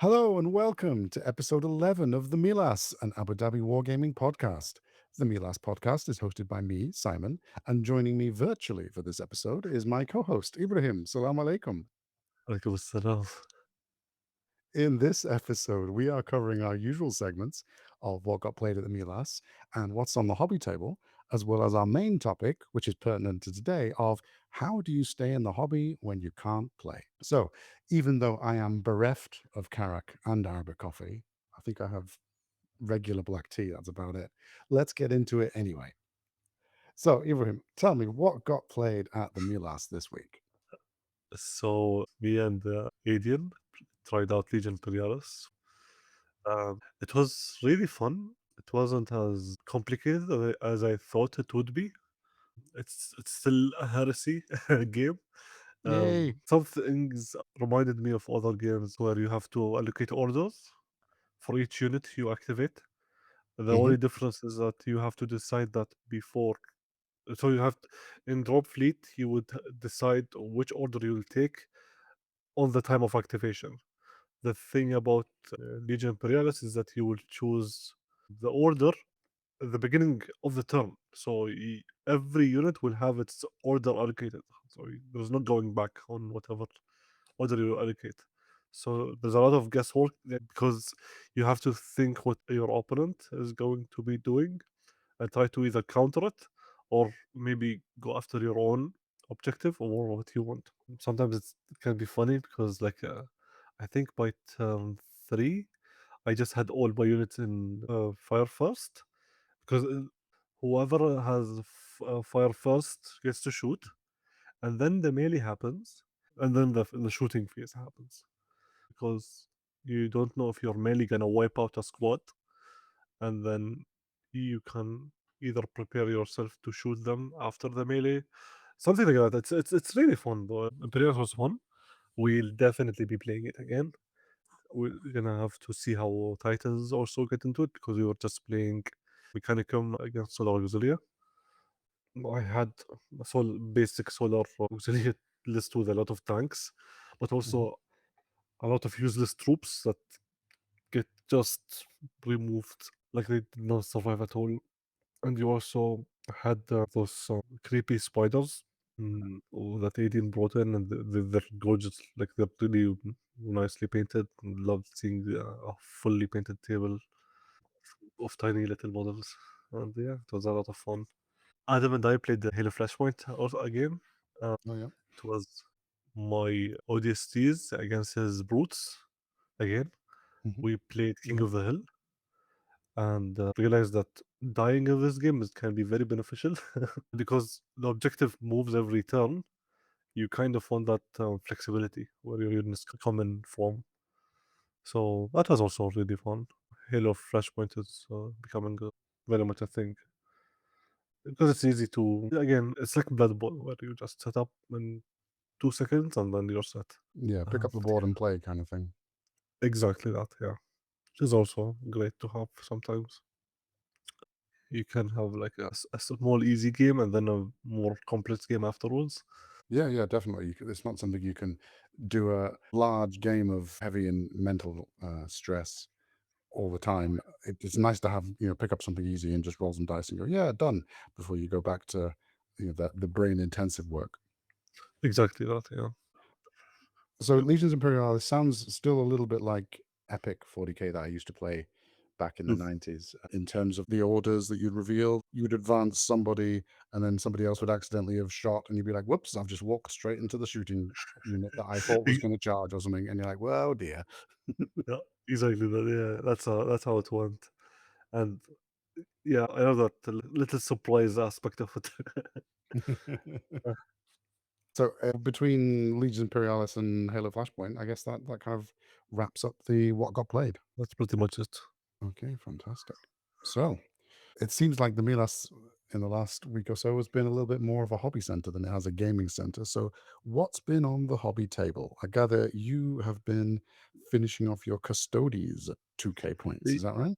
Hello and welcome to episode 11 of the Meelas, an Abu Dhabi wargaming podcast. The Meelas podcast is hosted by me, Simon, and joining me virtually for this episode is my co host, Ibrahim. Salam alaikum. عليكم السلام. In this episode, we are covering our usual segments of what got played at the Milas and what's on the hobby table, as well as our main topic, which is pertinent to today, of how do you stay in the hobby when you can't play? So, even though I am bereft of Karak and Arabic coffee, I think I have regular black tea. That's about it. Let's get into it anyway. So, Ibrahim, tell me what got played at the Milas this week? So me and Adian tried out Legion Imperialis. It was really fun. It wasn't as complicated as I thought it would be. It's still a heresy game. Yay. Some things reminded me of other games where you have to allocate orders for each unit you activate. The Hmm. only difference is that you have to decide that before. So you have in drop fleet, you would decide which order you will take on the time of activation. The thing about Legion Imperialis is that you will choose the order at the beginning of the turn. So every unit will have its order allocated. So there's no going back on whatever order you allocate. So there's a lot of guesswork there because you have to think what your opponent is going to be doing and try to either counter it or maybe go after your own objective or what you want. Sometimes it can be funny because, like, I think by turn three, I just had all my units in fire first because whoever has fire first gets to shoot, and then the melee happens, and then the shooting phase happens because you don't know if you're melee gonna wipe out a squad, and then you can either prepare yourself to shoot them after the melee, something like that. It's really fun though. Imperial was fun. We'll definitely be playing it again. We're gonna have to see how Titans also get into it because we were just playing Mechanicum against Solar Auxilia. I had a basic Solar Auxilia list with a lot of tanks, but Hmm. also a lot of useless troops that get just removed, like they did not survive at all. And you also had those creepy spiders that Aiden brought in, and they're gorgeous. Like they're really nicely painted. Loved seeing a fully painted table of tiny little models. And yeah, it was a lot of fun. Adam and I played the Halo Flashpoint also again. Uh, Oh, yeah. it was my ODSTs against his brutes again. Hmm. We played King Yeah. of the Hill and realized that dying in this game can be very beneficial because the objective moves every turn. You kind of want that flexibility where your units come in from. So that was also really fun. Halo Flashpoint is becoming very much a thing because it's easy to. Again, it's like Blood Bowl where you just set up in 2 seconds and then you're set. Yeah. Pick Uh, up the board and play kind of thing. exactly that, yeah. Which is also great to have sometimes. You can have like a small easy game and then a more complex game afterwards. Yeah, yeah, definitely. It's not something you can do a large game of heavy and mental stress all the time. It's nice to have, pick up something easy and just roll some dice and go, yeah, done, before you go back to, the brain intensive work. Exactly that, yeah. So Legions Imperialis sounds still a little bit like Epic 40K that I used to play back in the Mm. 90s. In terms of the orders that you'd reveal, you would advance somebody and then somebody else would accidentally have shot and you'd be like, whoops, I've just walked straight into the shooting unit that I thought was E- going to charge or something. And you're like, well, dear. yeah, exactly that. Yeah, that's how it went. And yeah, I know that little surprise aspect of it. Uh, So between Legions Imperialis and Halo Flashpoint, I guess that kind of wraps up the what got played. that's pretty much it. Okay, fantastic. So it seems like the Milas in the last week or so has been a little bit more of a hobby center than it has a gaming center. So what's been on the hobby table? I gather you have been finishing off your Custodes 2K points. Y- Is that right?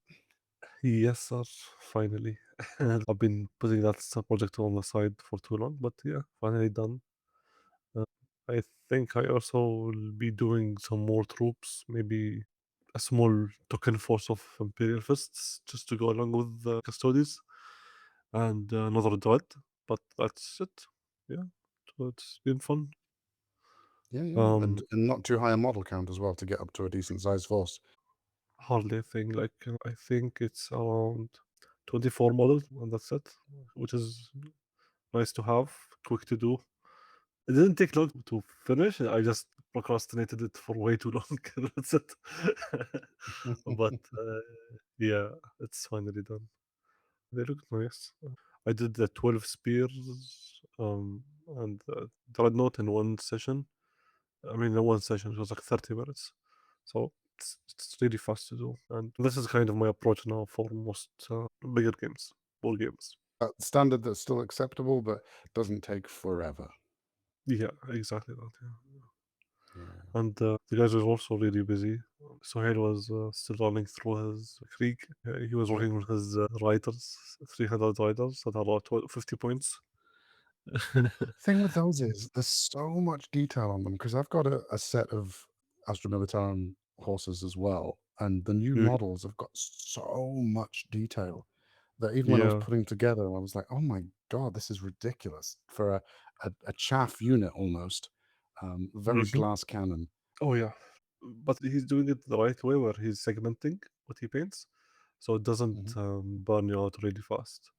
Yes, sir. Finally, I've been putting that project on the side for too long, but yeah, finally done. Uh, I think I also will be doing some more troops, maybe a small token force of Imperial Fists just to go along with the Custodes and another Dread, but that's it. Yeah, so it's been fun. Yeah, yeah, Um, and not too high a model count as well to get up to a decent sized force. Hardly a thing. Like I think it's around 24 models, and that's it, which is nice to have, quick to do. It didn't take long to finish. I just procrastinated it for way too long. That's it. But yeah, it's finally done. They look nice. I did the 12 spears and dreadnought in one session. I mean, in one session, it was like 30 minutes. So it's really fast to do. And this is kind of my approach now for most bigger games, board games. Standard that's still acceptable, but doesn't take forever. Yeah, exactly that. Yeah. Yeah. And the guys were also really busy. Sohail was still running through his Krieg. He was Yep. working with his riders, 300 riders that are about 50 points. Thing with those is there's so much detail on them because I've got a set of Astra Militarum horses as well, and the new Mm, models have got so much detail that even when I was yeah. putting together, I was like, "Oh my god, this is ridiculous for a chaff unit almost." Very Mhm. glass cannon. Oh, yeah. But he's doing it the right way where he's segmenting what he paints so it doesn't Mhm. burn you out really fast.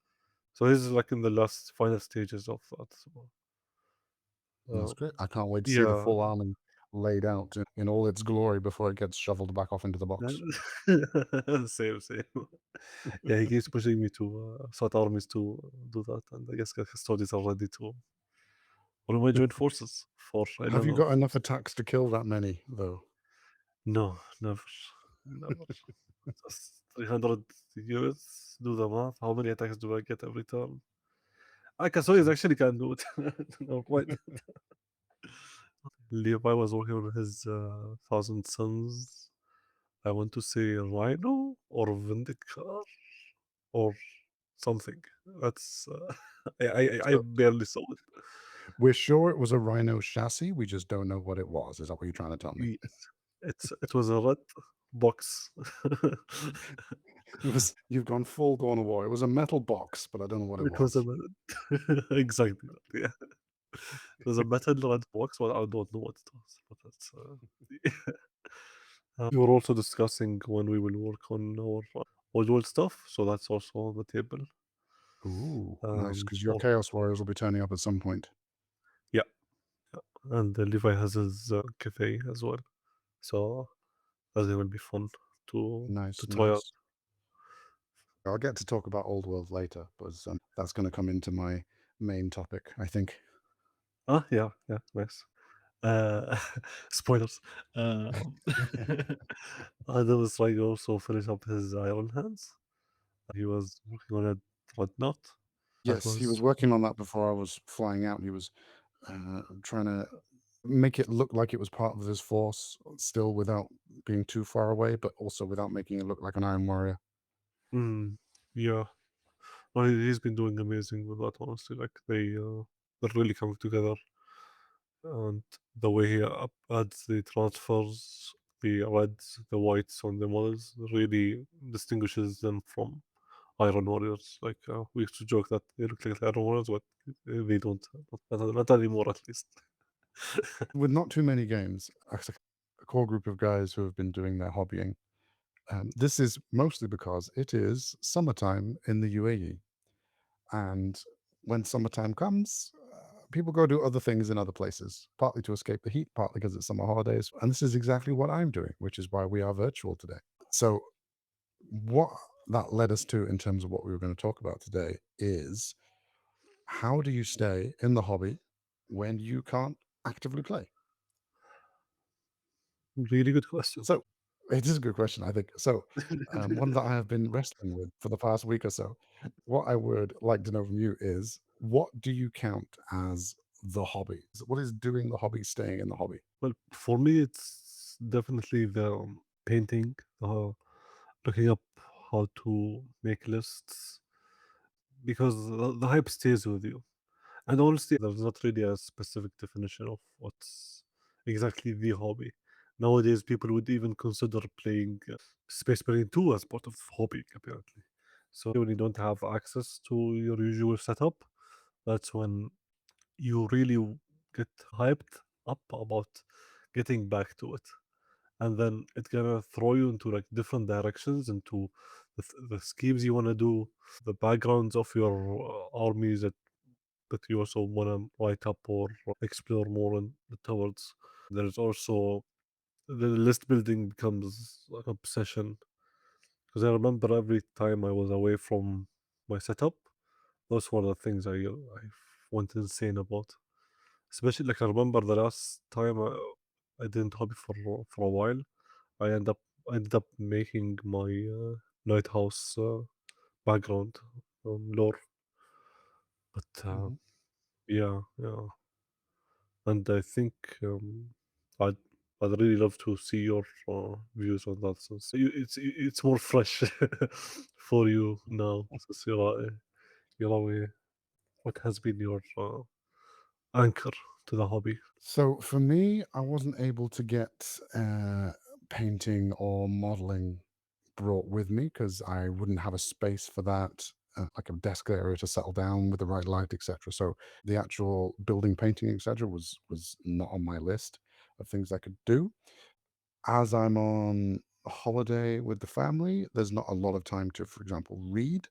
So he's like in the last final stages of that. So, That's um, great. I can't wait to see the yeah. full army laid out in all its glory before it gets shoveled back off into the box. Same, same. Yeah, he keeps pushing me to start armies to do that, and I guess Custodes are ready to one of my joint forces for Have you Eleanor. got enough attacks to kill that many, though? No, never, never. Just 300 units. Do the math. How many attacks do I get every turn? I Custodes True. actually can do it. No, quite. Levi was working on his Thousand Sons. I want to say Rhino or Vindicar or something. That's I So barely saw it. we're sure it was a Rhino chassis. We just don't know what it was. Is that what you're trying to tell me? Yes, it was a red box. It was. You've gone full Dawn of War. It was a metal box, but I don't know what it It was a was. exactly that, yeah. It was a metal red box, but I don't know what it was. But that's we were also discussing when we will work on our module stuff, so that's also on the table. Ooh, nice. Because your For Chaos Warriors will be turning up at some point. yeah, and Levi has his cafe as well, so that will be fun to Nice, try out. nice. I'll get to talk about Old World later, but that's going to come into my main topic, I think. Ah, yeah, yeah, nice. Uh, spoilers. Adam was trying to also finish up his Iron Hands. He was working on a whatnot. That Yes, he was was working on that before I was flying out. He was trying to make it look like it was part of his force, still without being too far away, but also without making it look like an Iron Warrior. mm, yeah. Well, he's been doing amazing with that. Honestly, like they're really coming together, and the way he adds the transfers, the reds, the whites on the models really distinguishes them from Iron Warriors. Like we used to joke that they look like Iron Warriors, but they don't. Not anymore, at least. With not too many games, a core group of guys who have been doing their hobbying. This is mostly because it is summertime in the UAE. And when summertime comes, people go do other things in other places, partly to escape the heat, partly because it's summer holidays. And this is exactly what I'm doing, which is why we are virtual today. So, what that led us to in terms of what we were going to talk about today is how do you stay in the hobby when you can't actively play? Really good question. So, it is a good question, I think. So, one that I have been wrestling with for the past week or so. What I would like to know from you is what do you count as the hobby? What is doing the hobby staying in the hobby? Well, for me, it's definitely the painting, looking up how to make lists, because the hype stays with you. And honestly, there's not really a specific definition of what's exactly the hobby. Nowadays, people would even consider playing Space Marine 2 as part of hobby, apparently. So when you don't have access to your usual setup, that's when you really get hyped up about getting back to it. And then it's gonna throw you into like different directions, into the schemes you want to do, the backgrounds of your armies that you also want to write up or explore more towards. There's also the list building becomes an obsession, because I remember every time I was away from my setup, those were the things I went insane about. Especially like I remember the last time I didn't hobby for a while. I ended up making my lighthouse background lore. But Mhm. yeah, yeah, and I think I'd I'd really love to see your views on that. Since it's more fresh for you now, since you're away. What has been your anchor to the hobby? So for me, I wasn't able to get painting or modeling brought with me because I wouldn't have a space for that, like a desk area to settle down with the right light, etc. So the actual building, painting, etc., was not on my list of things I could do. As I'm on holiday with the family, there's not a lot of time to, for example, read.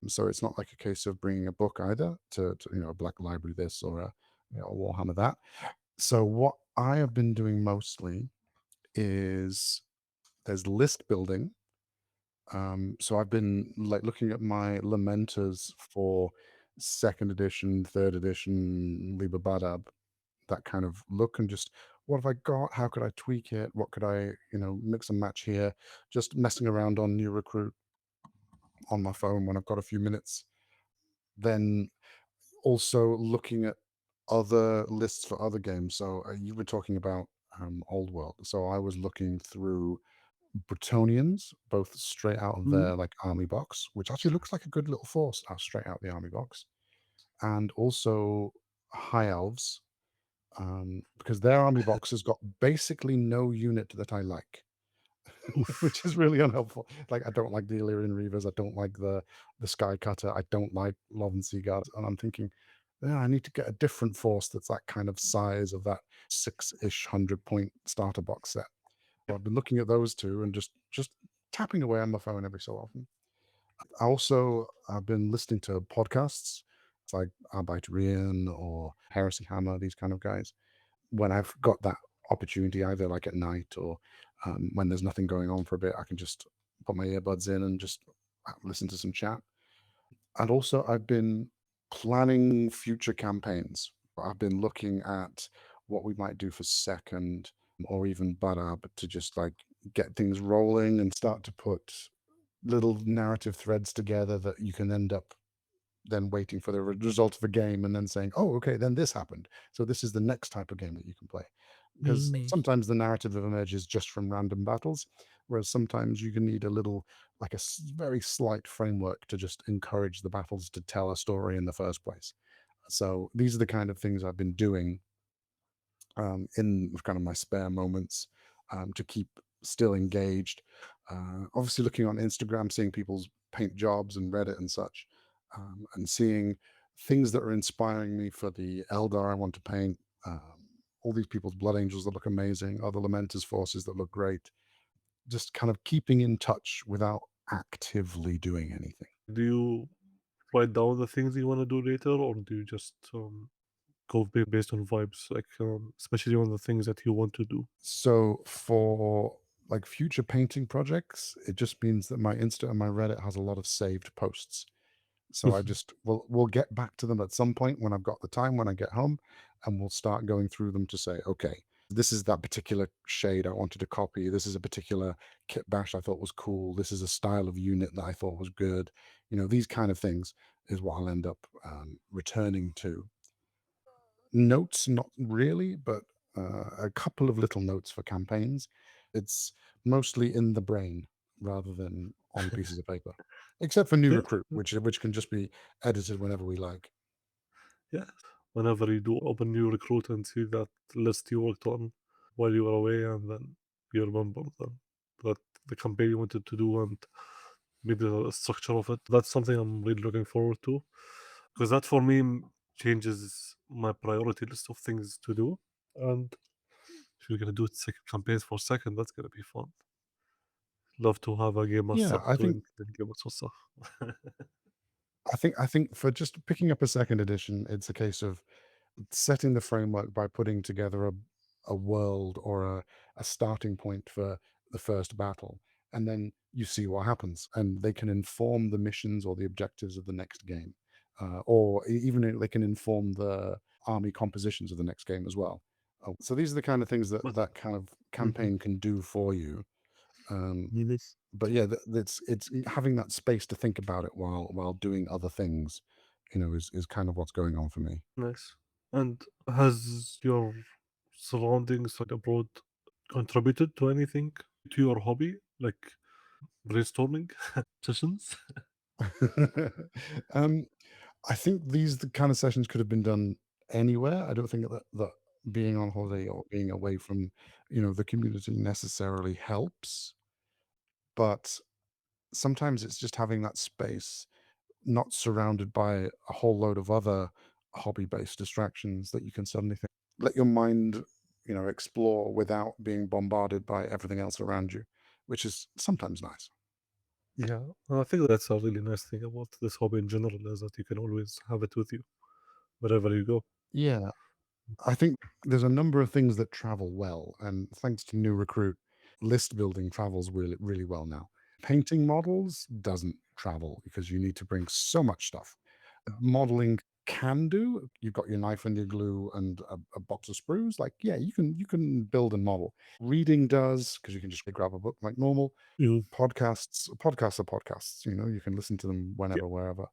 So it's not like a case of bringing a book either to a Black Library this or a Warhammer that. So what I have been doing mostly is there's list building. So I've been like looking at my Lamenters for second edition, third edition, Liber Badab, that kind of look, and just what have I got? How could I tweak it? What could I, mix and match here? Just messing around on New Recruit on my phone when I've got a few minutes. Then also looking at other lists for other games. So you were talking about Old World. So I was looking through Bretonians, both straight out of Mhm. their like army box, which actually looks like a good little force out straight out the army box, and also High Elves, because their army box has got basically no unit that I like, which is Oof. really unhelpful. Like I don't like the Illyrian Reavers, I don't like the Sky Cutter, I don't like Loven Sea Guards, and I'm thinking, yeah, I need to get a different force that's that kind of size of that 6-ish 100-point starter box set. So I've been looking at those two and just tapping away on my phone every so often. I've been listening to podcasts. It's like Arbeit Rien or Heresy Hammer, these kind of guys. When I've got that opportunity, either like at night or when there's nothing going on for a bit, I can just put my earbuds in and just listen to some chat. And also, I've been planning future campaigns. I've been looking at what we might do for second or even Barab to just like get things rolling and start to put little narrative threads together that you can end up then waiting for the result of a game and then saying, "Oh, okay, then this happened. So this is the next type of game that you can play." Because Me. sometimes the narrative emerges just from random battles, whereas sometimes you can need a little, like a very slight framework to just encourage the battles to tell a story in the first place. So these are the kind of things I've been doing in kind of my spare moments to keep still engaged. Obviously, looking on Instagram, seeing people's paint jobs and Reddit and such, and seeing things that are inspiring me for the Eldar I want to paint. All these people's blood angels that look amazing, other Lamenters forces that look great. Just kind of keeping in touch without actively doing anything. Do you write down the things you want to do later, or do you just go based on vibes, like especially on the things that you want to do? So for like future painting projects, it just means that my Insta and my Reddit has a lot of saved posts. So I just we'll get back to them at some point when I've got the time when I get home, and we'll start going through them to say, okay, this is that particular shade I wanted to copy. This is a particular kit bash I thought was cool. This is a style of unit that I thought was good. These kind of things is what I'll end up returning to. Notes, not really, but a couple of little notes for campaigns. It's mostly in the brain rather than on pieces of paper, except for new Yeah, recruit, which can just be edited whenever we like. yeah. Whenever you do open new recruit and see that list you worked on while you were away, and then you remember that the campaign you wanted to do and maybe the structure of it. That's something I'm really looking forward to because that for me changes my priority list of things to do. And if you're gonna do campaigns for second, that's gonna be fun. Love to have a game master Yeah, I think doing the game master stuff. I think for just picking up a second edition, it's a case of setting the framework by putting together a world or a starting point for the first battle, and then you see what happens, and they can inform the missions or the objectives of the next game, or even they can inform the army compositions of the next game as well. So these are the kind of things that But that kind of mhm, campaign can do for you. Um, nice. but yeah, it's having that space to think about it while doing other things, is kind of what's going on for me. Nice. And has your surroundings like abroad contributed to anything to your hobby, like brainstorming sessions? um, I think these the kind of sessions could have been done anywhere. I don't think that being on holiday or being away from the community necessarily helps, but sometimes it's just having that space, not surrounded by a whole load of other hobby-based distractions that you can suddenly let your mind, explore without being bombarded by everything else around you, which is sometimes nice. Yeah, I think that's a really nice thing about this hobby in general is that you can always have it with you wherever you go. Yeah, I think there's a number of things that travel well, and thanks to New Recruit, list building travels really, really well now. Painting models doesn't travel because you need to bring so much stuff. Modeling can do. You've got your knife and your glue and a box of sprues. Like, yeah, you can build and model. Reading does because you can just grab a book like normal. You, Podcasts are podcasts. You can listen to them yeah, whenever, wherever.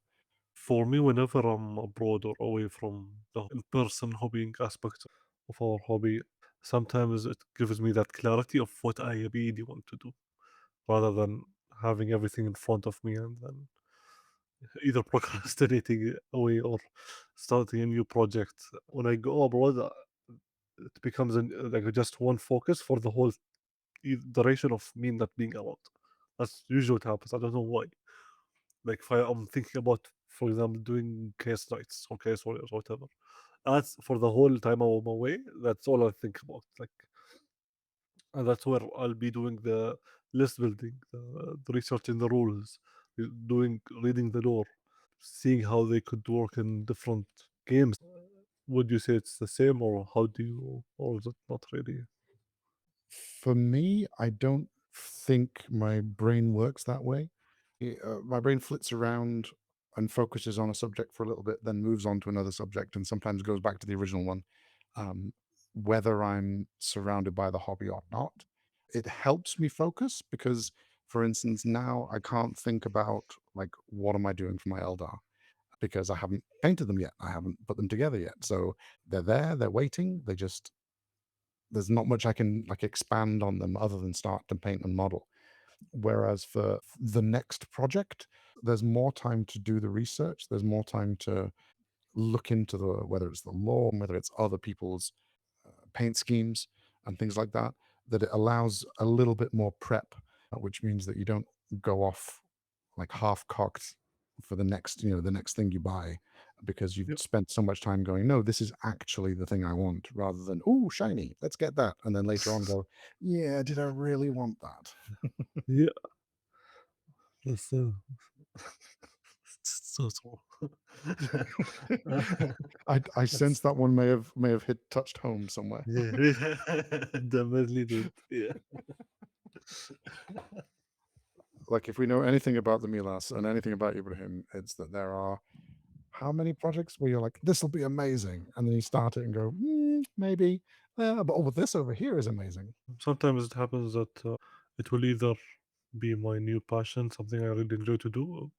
for me, whenever I'm abroad or away from the in-person hobbying aspect of our hobby, sometimes it gives me that clarity of what I really want to do, rather than having everything in front of me and then either procrastinating it away or starting a new project. When I go abroad, it becomes like just one focus for the whole duration of me not being around. That's usually what happens. I don't know why. Like if I'm thinking about, for example, doing case nights or case warriors or whatever. That's for the whole time I'm away. That's all I think about. Like, and that's where I'll be doing the list building, the researching the rules, doing reading the lore, seeing how they could work in different games. Would you say it's the same, or how do you, or is it not really? For me, I don't think my brain works that way. My brain flits around and focuses on a subject for a little bit, then moves on to another subject, and sometimes goes back to the original one, um, whether I'm surrounded by the hobby or not. It helps me focus because, for instance, now I can't think about like what am I doing for my Eldar because I haven't painted them yet. I haven't put them together yet. So they're there, they're waiting. There's not much I can like expand on them other than start to paint and model. Whereas for the next project, there's more time to do the research. There's more time to look into whether it's the law, whether it's other people's paint schemes and things like that, that it allows a little bit more prep, which means that you don't go off like half cocked for the next thing you buy because you've Yeah, spent so much time going, no, this is actually the thing I want, rather than, oh, shiny, let's get that. And then later on go, yeah, did I really want that? yeah. That's so small. I sense That's that one may have touched home somewhere. yeah, definitely did. Yeah. Like if we know anything about the Milas and anything about Ibrahim, it's that there are how many projects where you're like, this will be amazing, and then you start it and go, maybe, but oh, this over here is amazing. Sometimes it happens that it will either be my new passion, something I really enjoy to do,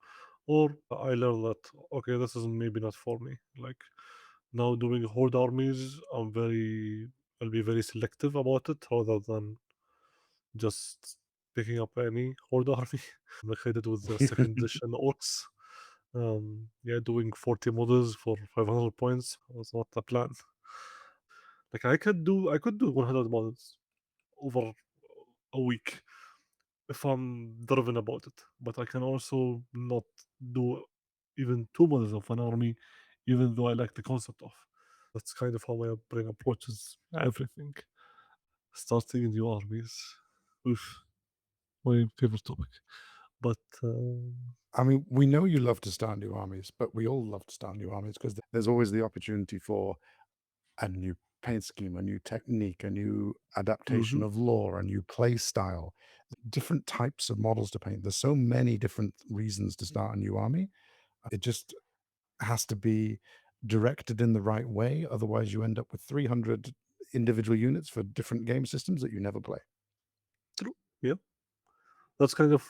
or I learn that okay, this is maybe not for me. Like now doing horde armies, I'll be very selective about it rather than just picking up any horde army. Like I did with the second edition orcs. Yeah, doing 40 models for 500 points was not the plan. Like I could do 100 models over. a week if I'm driven about it. But I can also not do even two models of an army, even though I like the concept of. That's kind of how my brain approaches everything. Starting new armies. Oof, my favorite topic. But I mean, we know you love to start new armies, but we all love to start new armies because there's always the opportunity for a new paint scheme, a new technique, a new adaptation mhm, of lore, a new play style, different types of models to paint. There's so many different reasons to start a new army. It just has to be directed in the right way. Otherwise, you end up with 300 individual units for different game systems that you never play. true. Yeah, that's kind of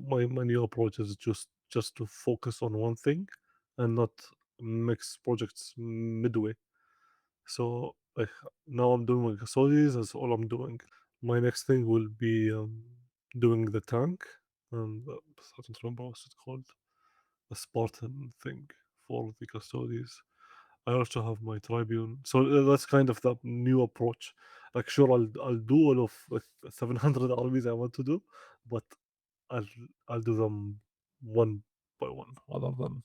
my new approach is just to focus on one thing and not mix projects midway. So like now I'm doing my Custodes, that's all I'm doing. My next thing will be doing the tank and I don't remember what's it called, the Spartan thing for the Custodes. I also have my Tribune, so that's kind of the new approach. Like, sure, I'll do all of like 700 armies I want to do, but I'll I'll do them one by one rather than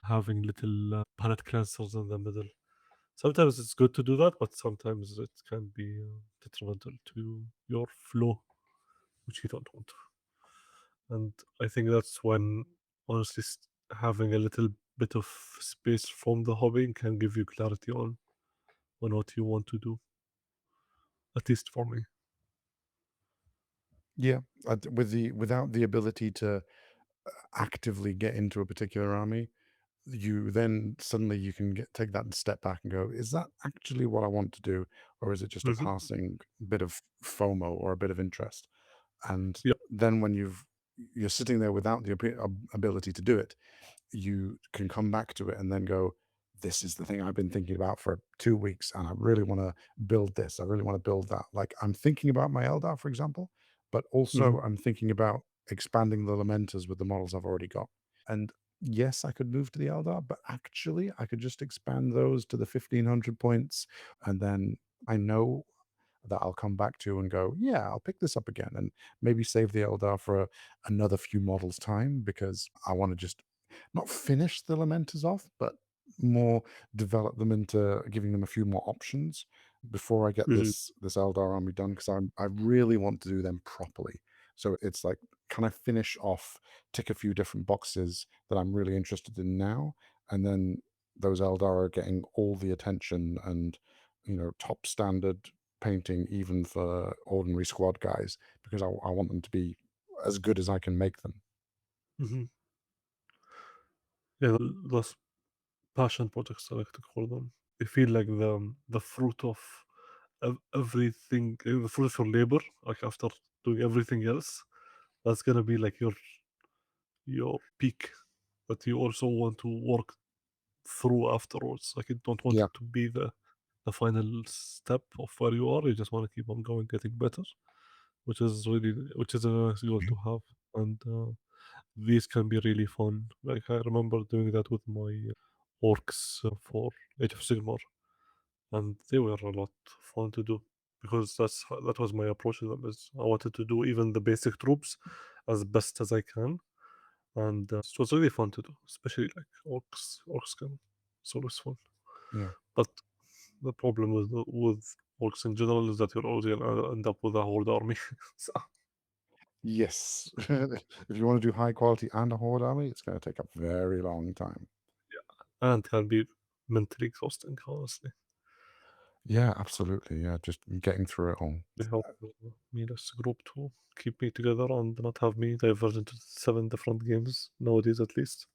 having little palette cleansers in the middle. Sometimes it's good to do that, but sometimes it can be detrimental to your flow, which you don't want. And I think that's when, honestly, having a little bit of space from the hobby can give you clarity on what you want to do, at least for me. Yeah, without the ability to actively get into a particular army, you then suddenly you can take that step back and go, is that actually what I want to do, or is it just a Hmm. passing bit of FOMO or a bit of interest? And Yeah. then when you're sitting there without the ability to do it, you can come back to it and then go, this is the thing I've been thinking about for 2 weeks, and I really want to build this. I really want to build that. Like I'm thinking about my Eldar, for example, but Hmm. also I'm thinking about expanding the Lamenters with the models I've already got. And yes, I could move to the Eldar, but actually I could just expand those to the 1500 points. And then I know that I'll come back to and go, yeah, I'll pick this up again and maybe save the Eldar for another few models time because I want to just not finish the Lamenters off, but more develop them into giving them a few more options before I get Hmm. this Eldar army done because I really want to do them properly. So it's like, can I finish off, tick a few different boxes that I'm really interested in now, and then those Eldar are getting all the attention and top standard painting even for ordinary squad guys because I want them to be as good as I can make them. Hmm. Yeah, those passion projects, I like to call them. They feel like the fruit of everything, the fruit of your labor. Like after doing everything else, that's gonna be like your peak that you also want to work through afterwards. Like you don't want Yeah. it to be the final step of where you are. You just want to keep on going, getting better, which is a nice goal to have. And these can be really fun. Like I remember doing that with my orcs for Age of Sigmar, and they were a lot fun to do because that was my approach to them. Is I wanted to do even the basic troops as best as I can, and it was really fun to do, especially like orcs. Orcs can it's always fun, Yeah. but the problem with orcs in general is that you're always gonna end up with a horde army. So, Yes. If you want to do high quality and a horde army, it's going to take a very long time. and can be mentally exhausting, honestly. Yeah, absolutely. Yeah, just getting through it all. They help me as a group to keep me together and not have me diverge into 7 different games nowadays, at least.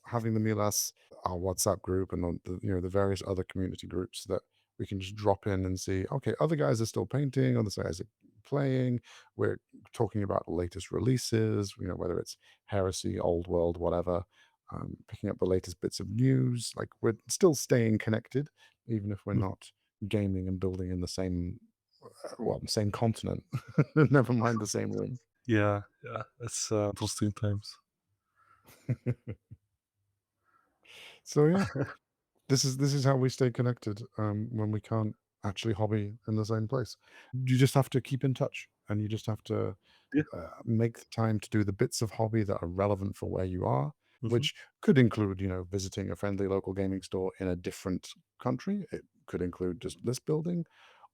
Having the Meelas, our WhatsApp group, and the various other community groups that we can just drop in and see. Okay, other guys are still painting, other guys are playing. We're talking about the latest releases. Whether it's Heresy, Old World, whatever. Picking up the latest bits of news. Like we're still staying connected, even if we're Mm. not gaming and building in the same same continent. Never mind the same room. Yeah, yeah, it's interesting times. So yeah, this is how we stay connected when we can't actually hobby in the same place. You just have to keep in touch. and you just have to Yeah. make the time to do the bits of hobby that are relevant for where you are, Hmm. which could include, visiting a friendly local gaming store in a different country. It could include just list building,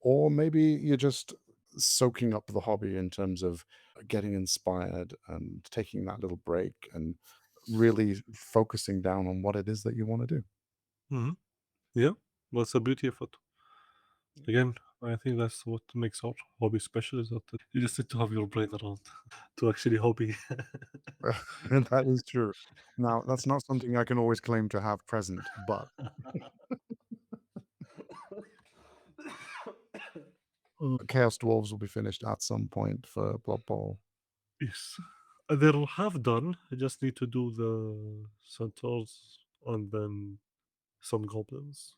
or maybe you're just soaking up the hobby in terms of getting inspired and taking that little break and really focusing down on what it is that you want to do. Hmm. Yeah. That's the beauty of it. Again, I think that's what makes our hobby special is that you just need to have your brain around to actually hobby. And that is true. Now, that's not something I can always claim to have present, but Chaos Dwarves will be finished at some point for Blood Bowl. Yes. They'll have done. I just need to do the centaurs and then some goblins,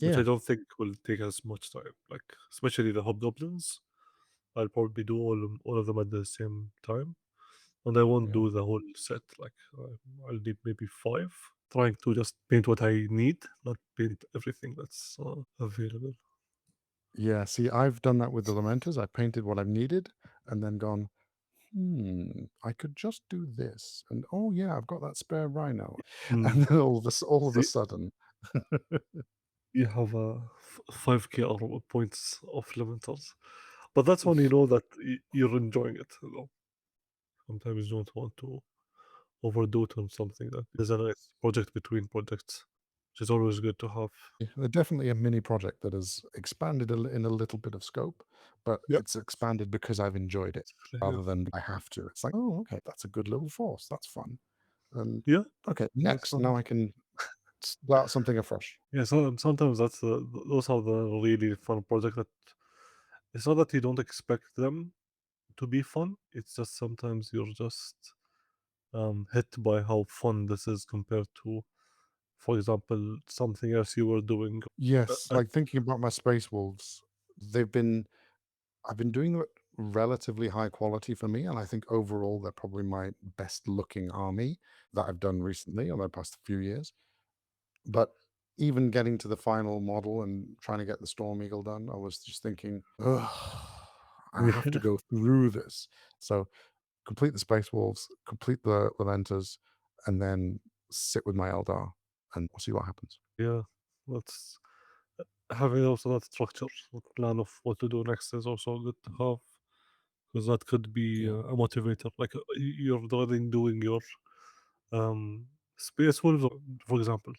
which I Yeah, don't think will take as much time. Like especially the hobgoblins, I'll probably do all of them at the same time, and I won't yeah. do the whole set. Like I'll need maybe five. Trying to just paint what I need, not paint everything that's available. Yeah, see, I've done that with the Lamenters. I painted what I've needed and then gone, I could just do this. And oh yeah, I've got that spare rhino. Mm. And then all of a See, sudden, you have 5k points of Lamenters, but that's when you know that you're enjoying it. You know? Sometimes you don't want to overdo it on something that is a nice project between projects, which is always good to have. they're definitely a mini project that has expanded in a little bit of scope, but Yeah, it's expanded because I've enjoyed it yeah, rather than I have to. It's like, oh, okay, that's a good little force. That's fun. And yeah. okay, That's next, fun. now I can start something afresh. Yeah, sometimes those are the really fun projects that it's not that you don't expect them to be fun. It's just sometimes you're just hit by how fun this is compared to, for example, something else you were doing. Yes, Uh, like thinking about my Space Wolves, they've been I've been doing them at relatively high quality for me, and I think overall they're probably my best looking army that I've done recently over the past few years. But even getting to the final model and trying to get the Storm Eagle done, I was just thinking, ugh, I have to yeah, go through this. So complete the Space Wolves, complete the Lamenters, and then sit with my Eldar and we'll see what happens. yeah, that's having also that structure, plan of what to do next is also good to have because that could be Yeah. a motivator. Like you're already doing your um, space wolves, for example,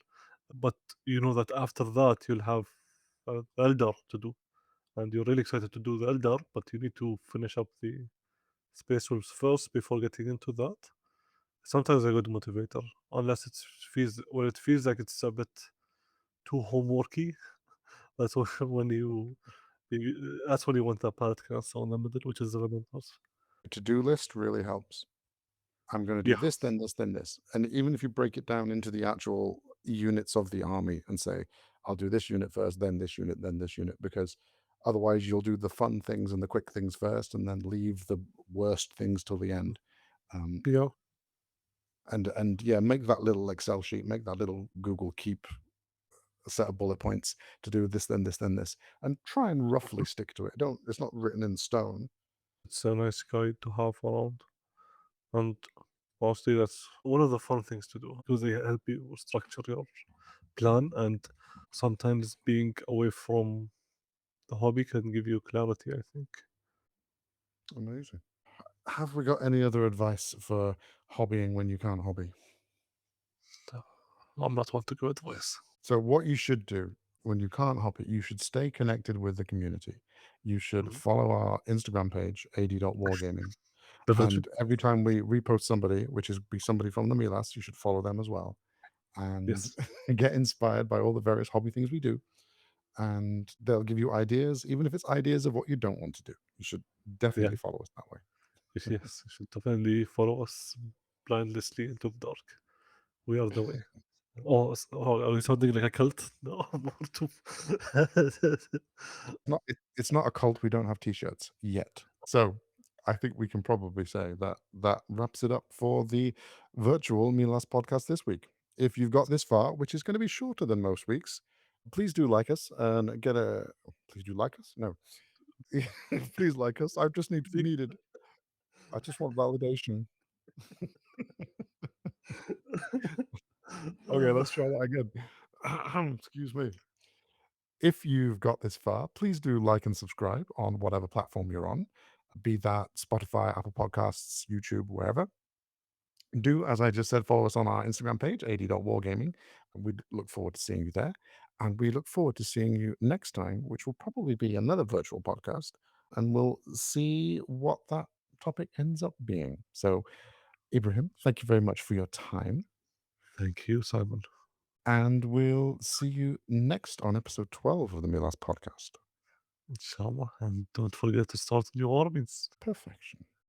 but you know that after that you'll have Elder to do, and you're really excited to do the Elder, but you need to finish up the space wolves first before getting into that. Sometimes a good motivator, unless it feels like it's a bit too homeworky. That's when that's when you want the palette cancel in the middle, which is the Lamenters. To-do list really helps. I'm going to do Yeah, this, then this, then this. And even if you break it down into the actual units of the army and say, I'll do this unit first, then this unit, then this unit, because otherwise you'll do the fun things and the quick things first and then leave the worst things till the end. Um, yeah, and yeah, make that little Excel sheet, make that little Google Keep set of bullet points to do this, then this, then this, and try and roughly stick to it. Don't, it's not written in stone. it's a nice guide to have around, and honestly, that's one of the fun things to do because they help you structure your plan, and sometimes being away from the hobby can give you clarity. I think. Amazing. Have we got any other advice for hobbying when you can't hobby? I'm not one to give advice. So what you should do when you can't hop it, you should stay connected with the community. You should Mhm. follow our Instagram page, ad.wargaming. Definitely. And every time we repost somebody, which is be somebody from the Milas, you should follow them as well. And Yes. get inspired by all the various hobby things we do. And they'll give you ideas, even if it's ideas of what you don't want to do. You should Yeah. definitely follow us that way. Yes. Yes. You should definitely follow us blindlessly into the dark. We are the way. Oh, are we sounding like a cult? No, more to. It's not a cult, we don't have T-shirts yet. So, I think we can probably say that that wraps it up for the virtual Me Last podcast this week. If you've got this far, which is gonna be shorter than most weeks, please do like us and get a please do like us? No. Please like us. I just need to be needed. I just want validation. Okay, let's try that again. Excuse me. If you've got this far, please do like and subscribe on whatever platform you're on, be that Spotify, Apple Podcasts, YouTube, wherever. Do, as I just said, follow us on our Instagram page, ad.wargaming, and we look forward to seeing you there. And we look forward to seeing you next time, which will probably be another virtual podcast, and we'll see what that topic ends up being. So, Ibrahim, thank you very much for your time, Thank you, Simon. and we'll see you next on episode 12 of the Milas podcast. Inshallah. And don't forget to start new armies. Perfection.